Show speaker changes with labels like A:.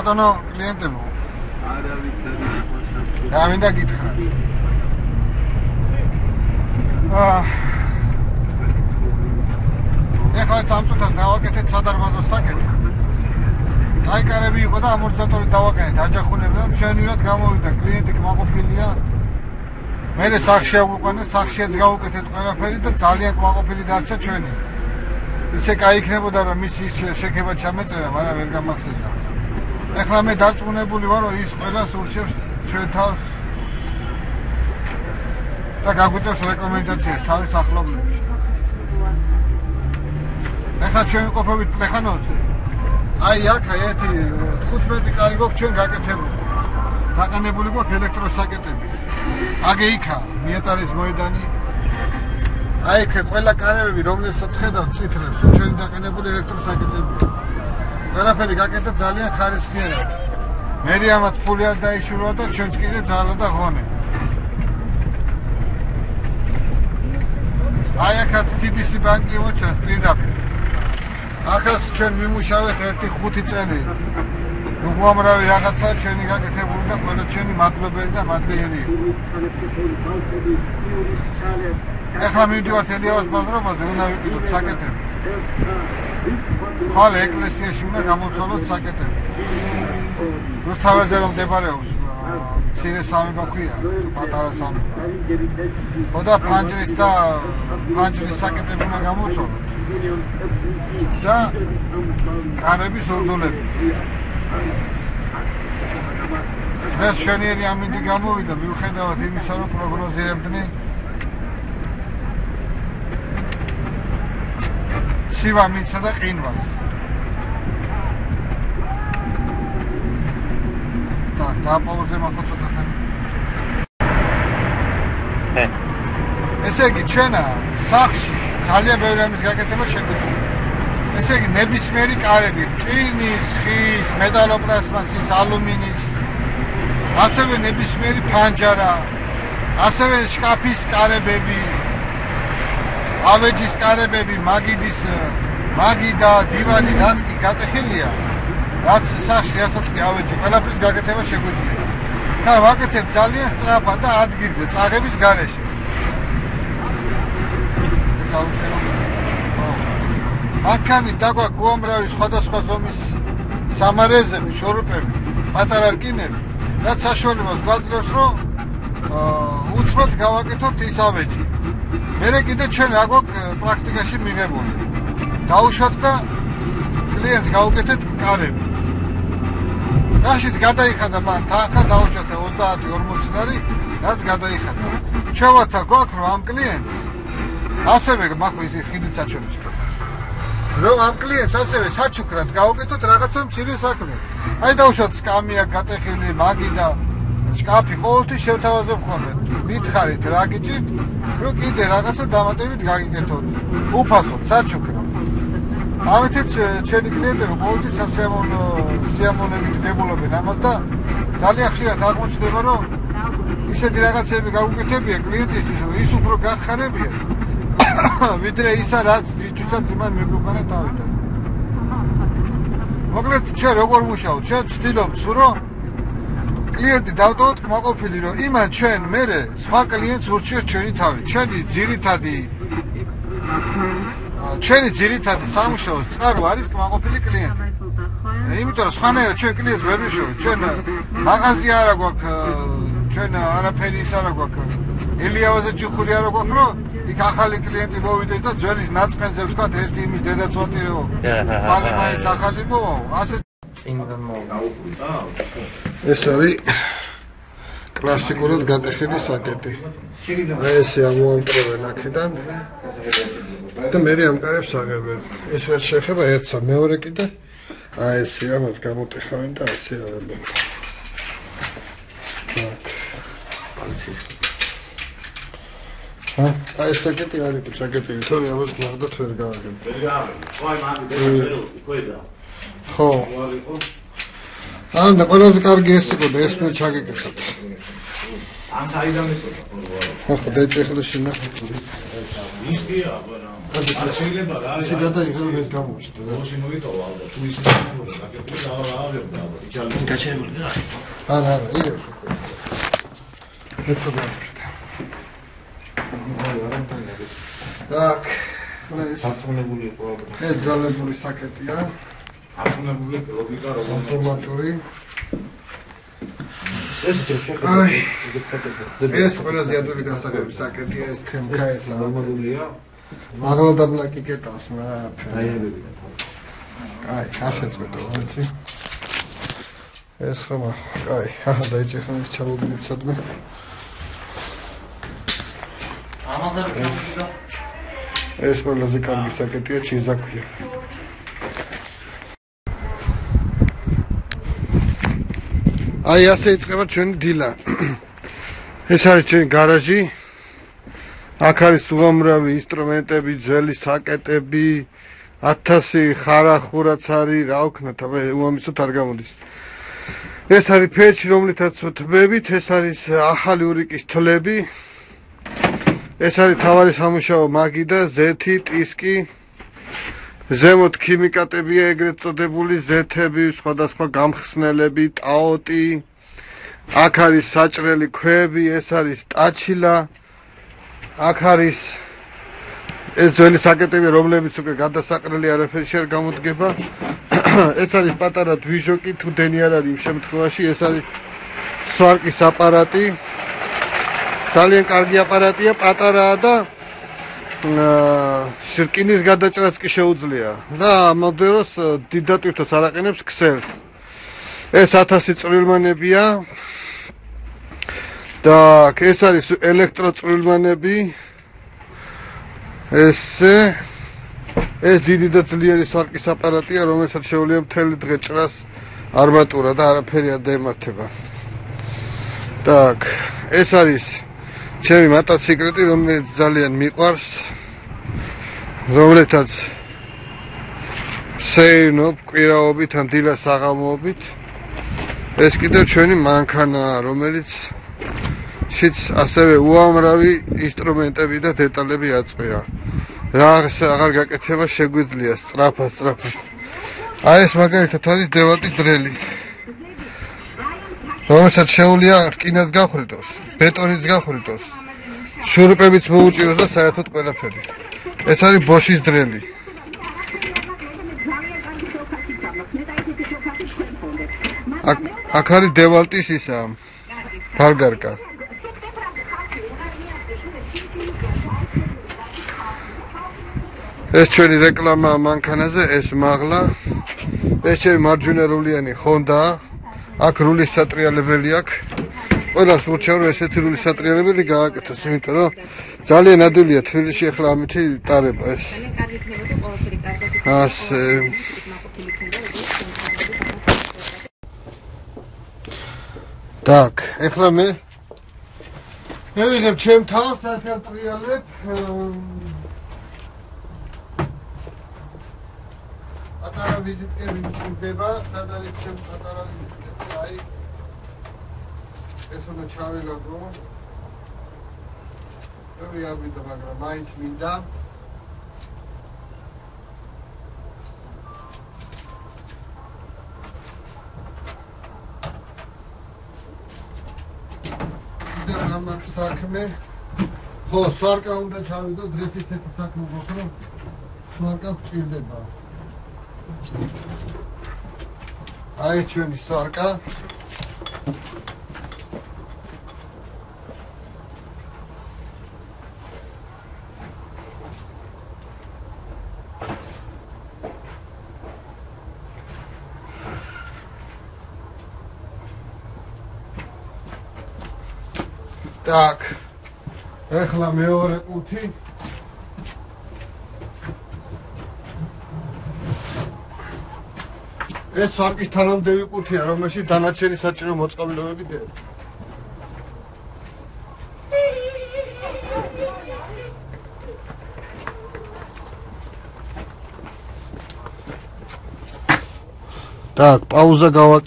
A: ბატონო კლიენტებო. რა მინდა გითხრათ. ეხლა წამწუთას დავაკეთეთ სადარბაზოს საკითხი. გაიკარები იყო და ამორტიზატორი დავაკეთეთ აჯახუნებდა, მშვენივრად გამოვიდა, კლიენტი კმაყოფილია. მერე სახში აგვიყვანეს, სახშიაც გავუკეთეთ ყველაფერი და ძალიან კმაყოფილი დარჩა ჩვენი. ისე კაი იქნებოდა რომ მისი შეკება ჩამეწერა, მაგრამ ვერ გამახსენდა. ეხლა მე დარწმუნებული ვარ, რომ ის ყველას ურჩევს ჩვენ თავს და გაგვიწევს რეკომენდაციას თავის ახლობლებში. ეხლა ჩვენ ვიყოფებით პლეხანოვზე. აი აქ ერთი 15 კარი გვაქვს ჩვენ გაკეთებული. გაყენებული გვაქვს ელექტროსაკეტები. აგე იქა მიეტარის მოედანი. აი იქ ყველა კარებები რომლებსაც ხედავთ წითლებს, ჩვენი დაყენებული ელექტროსაკეტები. ყველაფერი გაკეთდა ძალიან ხარისხიერად. მერი ამათ ფული არ დაიშურვა და ჩვენც კიდე ძალა და ღონე. აი აქაც TBC ბანკი მოჩანს პირდაპირ. ახაც ჩვენ ვიმუშავეთ 1-5 წელი. უამრავი რაღაცა ჩვენი გაკეთებული და ყველა ჩვენი მადლობელი და მადლიერი. ეხლა მივდივართ ელიავას ბაზრობაზე, უნდა ვიყიდოთ საკეთები. ხვალ ეკლესიაში უნდა გამოცვალოთ საკეთები. რუსთავაზე რომ მდებარეობს, მცირე სამი გაქვია, პატარა სამი. ხოდა ფანჯრის საკეთები უნდა გამოცვალოთ. და კარების ორდოლები. ეს შენიერი ამინდი გამოვიდა, მიუხედავად იმისა, რომ პროგნოზირებდნენ ცივა მინცა და ყინვას. Так, დააპაუზე მაგას ცოტა ხანი. ესე იგი, ჩვენა სახში ძალიან ბევრი ამის გაკეთება შეგვიძლია. ესე იგი, ნებისმიერი კარები, რკინის, ხის, მეტალოპლასმასის, ალუმინის, ასევე ნებისმიერი ფანჯარა, ასევე შკაფის კარებები, ავეჯის კარებები, მაგი და დივანი რაც კი გატეხილია, რაც სახში რასაც კი ავეჯი, ყველაფრის გაკეთება შეგვიძლია. და ვაკეთებ ძალიან სწრაფად და ადგილზე, წაღების გარეშე. აქანი დაგვაქვს უამრავი სხვადასხვა ზომის სამარეზები, შორუპები, პატარა რკინები, რაც საშუალებას გვაძლევს, რომ უცბად გავაკეთოთ ის ავეჯი. მერე კიდე ჩვენ რა გვაქვს პრაქტიკაში მიღებული. დაუშვათ და კლიენტს გავუკეთეთ კარები. რაშიც გადაიხადა მან თანხა დაუშვათ 30-40 ლარი, რაც გადაიხადა. ჩვენათა გვაქვს რომ ამ კლიენტს ასევე მახო ის ხიდით საჩვენებს. რომ ამ კლიენტს ასევე საჩუქრად გავუკეთოთ რაღაცა მცირე საქმე. აი დაუშვათ სკამია გატეხილი, მაგი და შკაფი ყოველთვის შევთავაზებ ხოლმე. მითხარით რა გიჭირთ, რომ კიდე რაღაცა დამატებით გაგიკეთოთ. უფასოდ, საჩუქრად. ამითაც ჩვენი კლიენტები ყოველთვის სიამოვნებით დებულობენ ამას და ძალიან ხშირად აღმოჩნდება, რომ ისეთი რაღაცები გავუკეთებია კლიენტისთვის, რომ ის უფრო გახარებია. ვიდრე ისა რაც ისთვისაც იმან მიგვიყანა თავიდან. მოკლედ ჩვენ როგორ მუშაობთ? ჩვენ ვცდილობთ, რომ კლიენტი დავტოვოთ კმაყოფილი, რომ იმან ჩვენ მერე სხვა კლიენტს ურჩიოს ჩვენი თავი. ჩვენი ძირითადი სამუშაოს წყარო არის კმაყოფილი კლიენტი. იმიტომ რომ სხვანაირად ჩვენ კლიენტს ვერ ვიშოვებთ. ჩვენ მაღაზია არა გვაქვს, ჩვენ არაფერი ის არა გვაქვს. ელიავაზე ჭიხური არა გვაქვს, რომ იქ ახალი კლიენტი მოვიდეს და ძველის ნაწყენზე ვთქვათ ერთი იმის დედაცვატირო. მალე მაინც ახალი მოვა, ასე წინ გამოვა. ეს არის კლასიკურად გატეხილი საკეტი. აი ესე ამოამკრებენ აქედან და მე ამკარებს აღებენ. ეს ვერ შეეხება ერთსა, მეორე კიდე აი ესე ამას გამოტეხავენ და ასე აღებენ. так. პალიცის აი საკეტი არის, საკეტი თორე ამას ნახდათ ვერ გააგებ. ვერ გააგებ. აი მაგდე ქვედა. ხო. ანუ და ყველაზე კარგი ეს იყო და ეს მე ჩაგეკითხათ.
B: ან საიდან ეწოდა
A: ხო დაიჭეხლა შინა
B: ის კი აბა არ შეიძლება რა
A: ისე გადაიღო ეს გამოჩნდა
B: როში მოიტოვა ალბათ თუ ისე მოიტოვა გაკეთდა ავერდა ალბათ იჭალო გაჩერებული რა
A: არა იო ეცოდა так ეს
B: საწუნებული იყო ალბათ
A: ეს ძალებული საკეთია
B: აწუნებული ლოგიკა როგორ
A: ავტომატური
B: ეს შეიძლება
A: ეს ყველაზე ადვილი გასაგები საკეთია ეს თემკა ეს
B: ნორმალურია
A: მაღლა დაბლაკი კეტავს მაგრამ
B: დაიებები
A: აი არ შეწყვეტო ვიცი ეს ხომა აი აჰა დაიჭეხა ეს ჩამოვიდეთ სადმე ეს ყველაზე კარგი საკეთია ჩიზაქვია აი ასე იწყება ჩვენი დილა ეს არის ჩვენი გარაჟი აქ არის უამრავი ინსტრუმენტები ძველი საკეტები 1000 ხარახურაც არის რა ვქნათ აბა უამისოთ არ გამოდის ეს არის ფეჩი რომლითაც თბებით ეს არის ახალი ურიკის თლები ეს არის თავარი სამუშაო მაგი და ზეთი ტისკი ზემოთ ქიმიკატებია ეგრეთ წოდებული ზეთები სხვადასხვა გამხსნელები ტაოტი აქ არის საჭრელი ქვები ეს არის ტაჩილა აქ არის ეს ძველი საკეტები რომლებიც უკვე გადასაყრელი არაფერი შეარ გამოდგება ეს არის პატარა დვიჟოკი თუ დენი არ არის იმ შემთხვევაში ეს არის სვარკის აპარატი ძალიან კარგი აპარატია პატარაა და შირკინის გადაჭრაც კი შეუძლია და ამავდროულად დიდატვირთოს არაყენებს ქსელს ეს 1000 წვრილმანებია და ეს არის ელექტროწვრილმანები ეს დიდი და ძლიერი სვარკის აპარატია რომელსაც შეუძლია მთელი დღე ჭრას არმატურა და არაფერი არ დაემართება так ეს არის ჩემი მოტოციკლეტი რომელიც ძალიან მიყვარს რომლეთაც სეირნობ კვირაობით ან დილას საღამოობით ეს კიდევ ჩვენი მანქანაა რომელიც შიც ასევე უამრავი ინსტრუმენტები და დეტალები აწყვია რაღაც აღარ გაკეთება შეგვიძლია სწრაფად აი ეს მაგალითად არის დევალტის დრელი რომელსაც შეუძლია რკინაც გახრიტოს ბეტონიც გახრიტოს შურუპებიც მოუჭიროს და საერთოდ ყველაფერი ეს არის ბოშის დრელი აქ არის დევალტის ისა ბალგარკა ეს ჩვენი რეკლამა მანქანაზე ეს მაღლა ეს ჩემი მარჯვენა რულიანი ჰონდაა აქ rulis სატრიალებელი აქვს. ყველას მორჩევ რომ ესეთი rulis სატრიალებელი გააკეთოს, იმიტომ რომ ძალიან ადვილია თბილისში ახლა ამითი ტარება ეს. ასე. Так, ახლა მე ვიღებ ჩემ თავს სატრიალებ. Atara vizitები მჭირდება, სადაც ჩემ atara vizitები, აი ეს უნდა ჩავილაგო. მე ავიდა, მაგრამ მაინც მინდა. კიდევ რამაც საქმე. ხო, სვარკა უნდა ჩავიდო, დღეს ისეთი საქმე გვაქვს, რომ სვარკა გჭირდება. აი ჩვენი სვარკა так ეხლა მეორე კუთი ეს სვარკის თანამდები კუთია, რომელშიც დანარჩენი საჭირო მოწყობილობები დება. Так, пауза გავაკეთე.